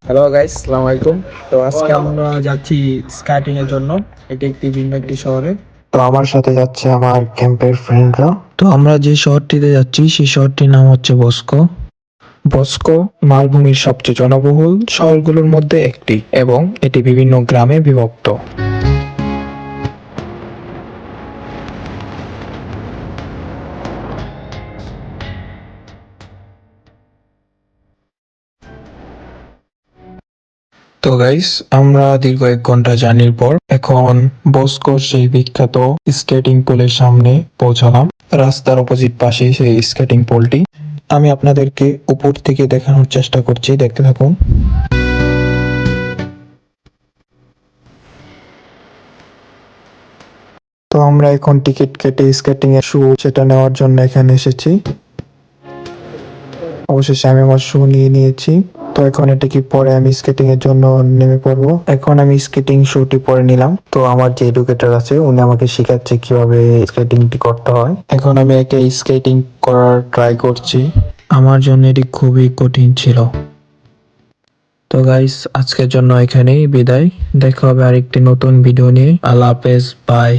Hello guys, আসসালামু আলাইকুম। তো আজকে আমরা যাচ্ছি স্কাইটিং এর জন্য। এটি একটি ভিন্ন একটি শহরে। তো আমার সাথে যাচ্ছে আমার ক্যাম্পের ফ্রেন্ডরা। তো আমরা যে শহরটিতে যাচ্ছি সেই শহরটির নাম হচ্ছে বস্কো। বস্কো মালভূমির সবচেয়ে জনবহুল শহরগুলোর মধ্যে একটি এবং এটি বিভিন্ন গ্রামে বিভক্ত। তো গাইস, আমরা দীর্ঘ 1 ঘন্টা জার্নির পর এখন বস্কোর সেই বিখ্যাত স্কেটিং পুলের সামনে পৌঁছালাম। রাস্তার অপোজিট পাশে সেই স্কেটিং পুলটি। আমি আপনাদেরকে উপর থেকে দেখানোর চেষ্টা করছি, দেখতে থাকুন। তো আমরা এখন টিকিট কেটে স্কেটিং এর শু সেটা নেওয়ার জন্য এখানে এসেছি। অবশেষে আমি আমার শু নিয়ে নিয়েছি। তো এখন এটাকে পরে আমি স্কেটিং এর জন্য নেমে পড়বো। এখন আমি স্কেটিং শুটি পরে নিলাম। তো আমার যে এডুকেটর আছে উনি আমাকে শেখাচ্ছে কিভাবে স্কেটিংটি করতে হয়। এখন আমি একে স্কেটিং করার ট্রাই করছি। আমার জন্য এটি খুবই কঠিন ছিল। তো গাইস, আজকের জন্য এখানেই বিদায়। দেখা হবে আরেকটি নতুন ভিডিও নিয়ে। আল্লাহ হাফেজ, বাই।